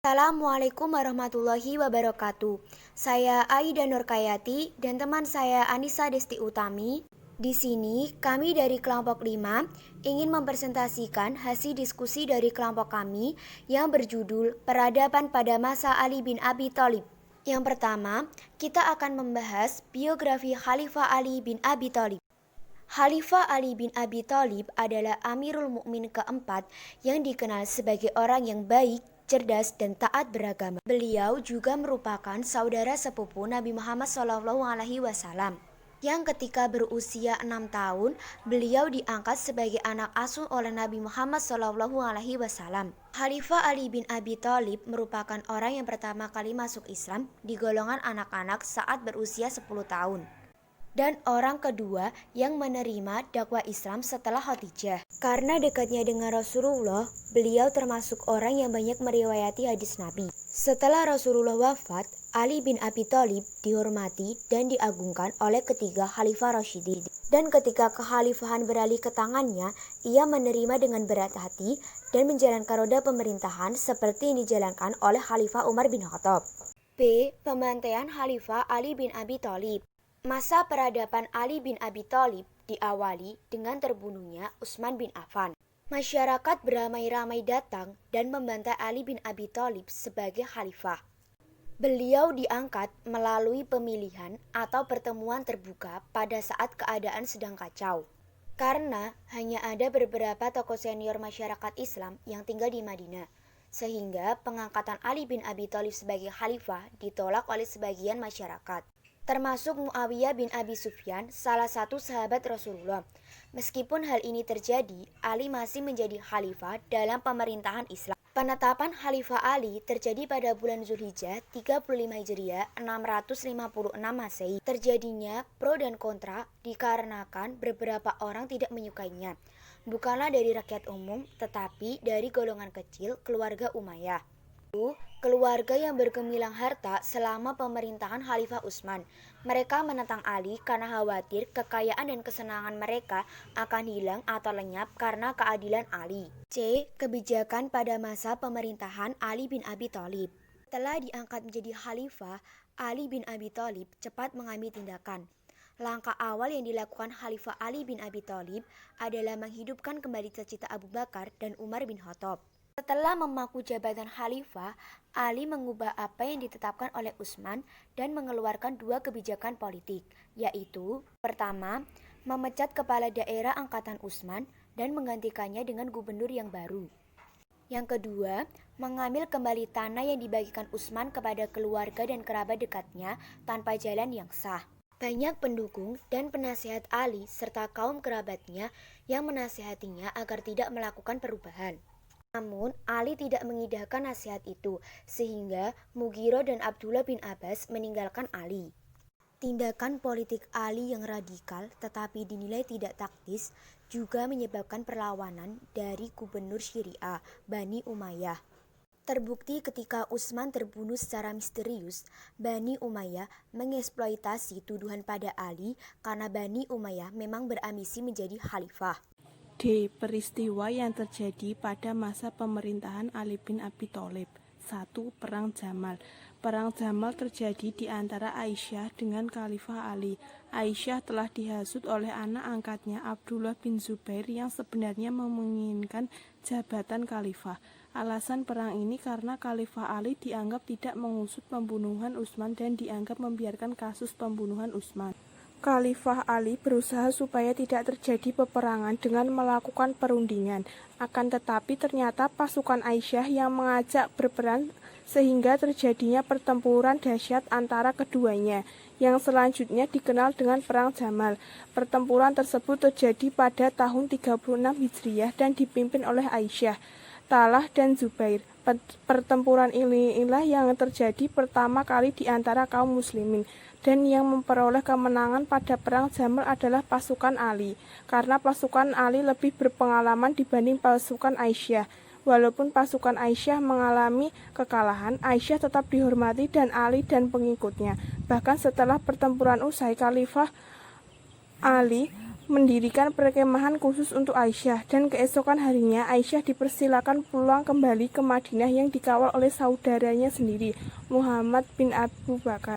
Assalamualaikum warahmatullahi wabarakatuh. Saya Aida Nurkayati dan teman saya Anissa Desti Utami. Di sini kami dari kelompok 5 ingin mempresentasikan hasil diskusi dari kelompok kami yang berjudul Peradaban pada Masa Ali bin Abi Thalib. Yang pertama, kita akan membahas biografi Khalifah Ali bin Abi Thalib. Khalifah Ali bin Abi Thalib adalah Amirul Mukminin keempat yang dikenal sebagai orang yang baik, cerdas, dan taat beragama. Beliau juga merupakan saudara sepupu Nabi Muhammad SAW, yang ketika berusia 6 tahun, beliau diangkat sebagai anak asuh oleh Nabi Muhammad SAW. Khalifah Ali bin Abi Thalib merupakan orang yang pertama kali masuk Islam di golongan anak-anak saat berusia 10 tahun. Dan orang kedua yang menerima dakwah Islam setelah Khadijah. Karena dekatnya dengan Rasulullah, beliau termasuk orang yang banyak meriwayati hadis Nabi. Setelah Rasulullah wafat, Ali bin Abi Thalib dihormati dan diagungkan oleh ketiga Khalifah Rasyidin. Dan ketika kekhalifahan beralih ke tangannya, ia menerima dengan berat hati dan menjalankan roda pemerintahan seperti yang dijalankan oleh Khalifah Umar bin Khattab. B. Pembantaian Khalifah Ali bin Abi Thalib. Masa peradaban Ali bin Abi Thalib diawali dengan terbunuhnya Utsman bin Affan. Masyarakat beramai-ramai datang dan membantai Ali bin Abi Thalib sebagai khalifah. Beliau diangkat melalui pemilihan atau pertemuan terbuka pada saat keadaan sedang kacau. Karena hanya ada beberapa tokoh senior masyarakat Islam yang tinggal di Madinah, sehingga pengangkatan Ali bin Abi Thalib sebagai khalifah ditolak oleh sebagian masyarakat, termasuk Muawiyah bin Abi Sufyan, salah satu sahabat Rasulullah. Meskipun hal ini terjadi, Ali masih menjadi khalifah dalam pemerintahan Islam. Penetapan Khalifah Ali terjadi pada bulan Zulhijjah 35 Hijriah 656 Masehi. Terjadinya pro dan kontra dikarenakan beberapa orang tidak menyukainya. Bukanlah dari rakyat umum, tetapi dari golongan kecil keluarga Umayyah. Keluarga yang bergemilang harta selama pemerintahan Khalifah Utsman. Mereka menentang Ali karena khawatir kekayaan dan kesenangan mereka akan hilang atau lenyap karena keadilan Ali. C. Kebijakan pada masa pemerintahan Ali bin Abi Thalib. Setelah diangkat menjadi khalifah, Ali bin Abi Thalib cepat mengambil tindakan. Langkah awal yang dilakukan Khalifah Ali bin Abi Thalib adalah menghidupkan kembali cita-cita Abu Bakar dan Umar bin Khattab. Setelah memaku jabatan khalifah, Ali mengubah apa yang ditetapkan oleh Utsman dan mengeluarkan dua kebijakan politik, yaitu pertama, memecat kepala daerah angkatan Utsman dan menggantikannya dengan gubernur yang baru. Yang kedua, mengambil kembali tanah yang dibagikan Utsman kepada keluarga dan kerabat dekatnya tanpa jalan yang sah. Banyak pendukung dan penasihat Ali serta kaum kerabatnya yang menasihatinya agar tidak melakukan perubahan. Namun, Ali tidak mengindahkan nasihat itu, sehingga Mughirah dan Abdullah bin Abbas meninggalkan Ali. Tindakan politik Ali yang radikal tetapi dinilai tidak taktis juga menyebabkan perlawanan dari gubernur Syriah, Bani Umayyah. Terbukti ketika Utsman terbunuh secara misterius, Bani Umayyah mengeksploitasi tuduhan pada Ali karena Bani Umayyah memang berambisi menjadi khalifah. D. Peristiwa yang terjadi pada masa pemerintahan Ali bin Abi Thalib. 1. Perang Jamal. Perang Jamal terjadi di antara Aisyah dengan Khalifah Ali. Aisyah telah dihasut oleh anak angkatnya Abdullah bin Zubair yang sebenarnya menginginkan jabatan khalifah. Alasan perang ini karena Khalifah Ali dianggap tidak mengusut pembunuhan Utsman dan dianggap membiarkan kasus pembunuhan Utsman. Khalifah Ali berusaha supaya tidak terjadi peperangan dengan melakukan perundingan. Akan tetapi ternyata pasukan Aisyah yang mengajak berperang sehingga terjadinya pertempuran dahsyat antara keduanya, yang selanjutnya dikenal dengan Perang Jamal. Pertempuran tersebut terjadi pada tahun 36 Hijriah dan dipimpin oleh Aisyah, Talha dan Zubair. Pertempuran inilah yang terjadi pertama kali di antara kaum muslimin, dan yang memperoleh kemenangan pada Perang Jamal adalah pasukan Ali, karena pasukan Ali lebih berpengalaman dibanding pasukan Aisyah. Walaupun pasukan Aisyah mengalami kekalahan, Aisyah tetap dihormati dan Ali dan pengikutnya. Bahkan setelah pertempuran usai, Khalifah Ali mendirikan perkemahan khusus untuk Aisyah, dan keesokan harinya Aisyah dipersilakan pulang kembali ke Madinah yang dikawal oleh saudaranya sendiri, Muhammad bin Abu Bakar.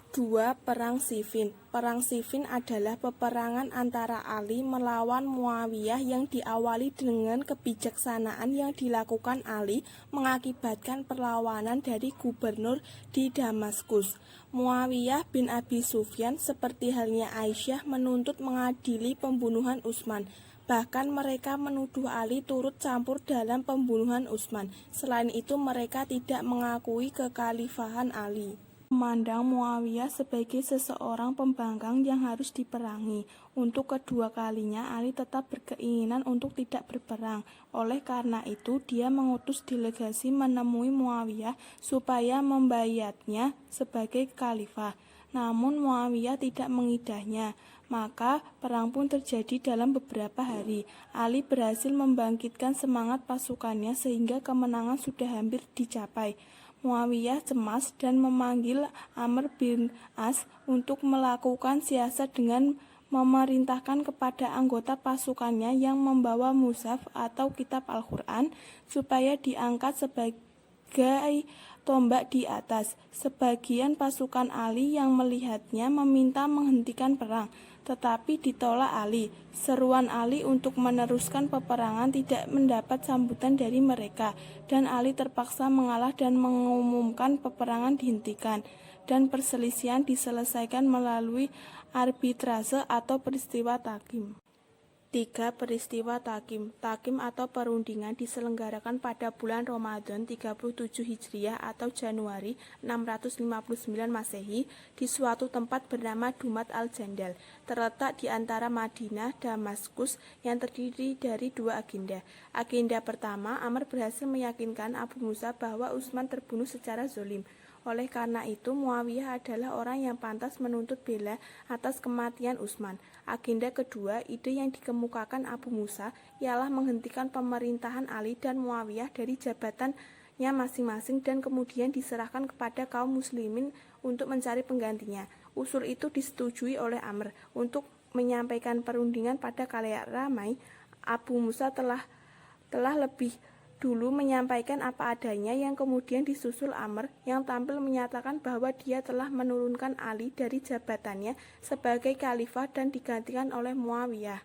2. Perang Siffin. Perang Siffin adalah peperangan antara Ali melawan Muawiyah yang diawali dengan kebijaksanaan yang dilakukan Ali mengakibatkan perlawanan dari gubernur di Damaskus. Muawiyah bin Abi Sufyan seperti halnya Aisyah menuntut mengadili pembunuhan Utsman. Bahkan mereka menuduh Ali turut campur dalam pembunuhan Utsman. Selain itu mereka tidak mengakui kekhalifahan Ali. Memandang Muawiyah sebagai seseorang pembangkang yang harus diperangi. Untuk kedua kalinya Ali tetap berkeinginan untuk tidak berperang. Oleh karena itu dia mengutus delegasi menemui Muawiyah supaya membayatnya sebagai khalifah. Namun Muawiyah tidak mengidahnya. Maka perang pun terjadi dalam beberapa hari. Ali berhasil membangkitkan semangat pasukannya sehingga kemenangan sudah hampir dicapai. Muawiyah cemas dan memanggil Amr bin As untuk melakukan siasat dengan memerintahkan kepada anggota pasukannya yang membawa mushaf atau kitab Al-Quran supaya diangkat sebagai tombak di atas. Sebagian pasukan Ali yang melihatnya meminta menghentikan perang, tetapi ditolak Ali. Seruan Ali untuk meneruskan peperangan tidak mendapat sambutan dari mereka, dan Ali terpaksa mengalah dan mengumumkan peperangan dihentikan, dan perselisihan diselesaikan melalui arbitrase atau peristiwa takim. 3. Peristiwa Takim. Takim atau perundingan diselenggarakan pada bulan Ramadan 37 Hijriah atau Januari 659 Masehi di suatu tempat bernama Dumat al-Jandal, terletak di antara Madinah Damaskus, yang terdiri dari 2 agenda. Agenda pertama, Amr berhasil meyakinkan Abu Musa bahwa Utsman terbunuh secara zalim. Oleh karena itu, Muawiyah adalah orang yang pantas menuntut bela atas kematian Utsman. Agenda kedua, ide yang dikemukakan Abu Musa ialah menghentikan pemerintahan Ali dan Muawiyah dari jabatannya masing-masing dan kemudian diserahkan kepada kaum muslimin untuk mencari penggantinya. Usul itu disetujui oleh Amr. Untuk menyampaikan perundingan pada khalayak ramai, Abu Musa telah lebih dulu menyampaikan apa adanya, yang kemudian disusul Amr yang tampil menyatakan bahwa dia telah menurunkan Ali dari jabatannya sebagai khalifah dan digantikan oleh Muawiyah.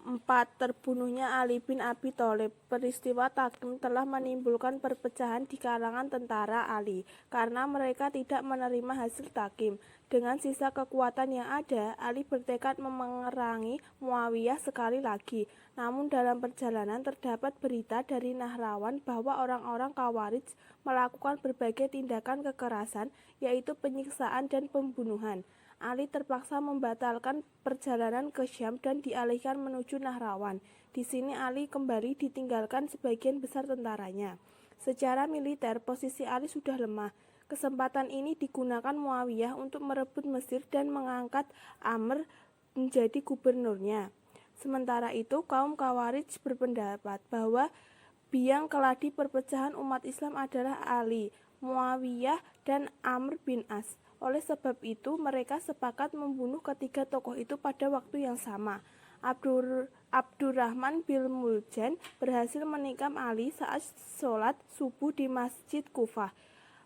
4. Terbunuhnya Ali bin Abi Thalib. Peristiwa Takim telah menimbulkan perpecahan di kalangan tentara Ali karena mereka tidak menerima hasil Takim. Dengan sisa kekuatan yang ada, Ali bertekad memerangi Muawiyah sekali lagi. Namun dalam perjalanan terdapat berita dari Nahrawan bahwa orang-orang Khawarij melakukan berbagai tindakan kekerasan, yaitu penyiksaan dan pembunuhan. Ali terpaksa membatalkan perjalanan ke Syam dan dialihkan menuju Nahrawan. Di sini Ali kembali ditinggalkan sebagian besar tentaranya. Secara militer, posisi Ali sudah lemah. Kesempatan ini digunakan Muawiyah untuk merebut Mesir dan mengangkat Amr menjadi gubernurnya. Sementara itu, kaum Khawarij berpendapat bahwa biang keladi perpecahan umat Islam adalah Ali, Muawiyah, dan Amr bin As. Oleh sebab itu, mereka sepakat membunuh ketiga tokoh itu pada waktu yang sama. Abdurrahman bin Muljan berhasil menikam Ali saat sholat subuh di Masjid Kufah.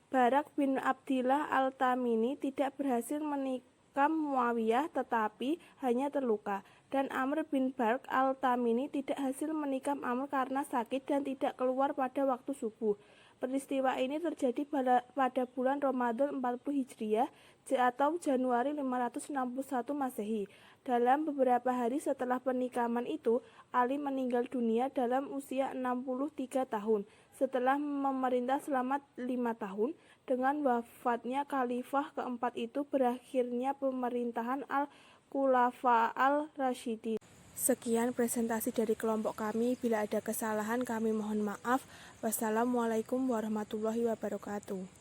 Barak bin Abdillah al-Tamimi tidak berhasil menikam Muawiyah tetapi hanya terluka, dan Amr bin Barq al-Tamimi tidak hasil menikam Amr karena sakit dan tidak keluar pada waktu subuh. Peristiwa ini terjadi pada bulan Ramadan 40 Hijriah atau Januari 561 Masehi. Dalam beberapa hari setelah penikaman itu, Ali meninggal dunia dalam usia 63 tahun. Setelah memerintah selama 5 tahun, dengan wafatnya khalifah keempat itu berakhirnya pemerintahan Al-Khulafa al-Rasyidin. Sekian presentasi dari kelompok kami. Bila ada kesalahan kami mohon maaf. Wassalamualaikum warahmatullahi wabarakatuh.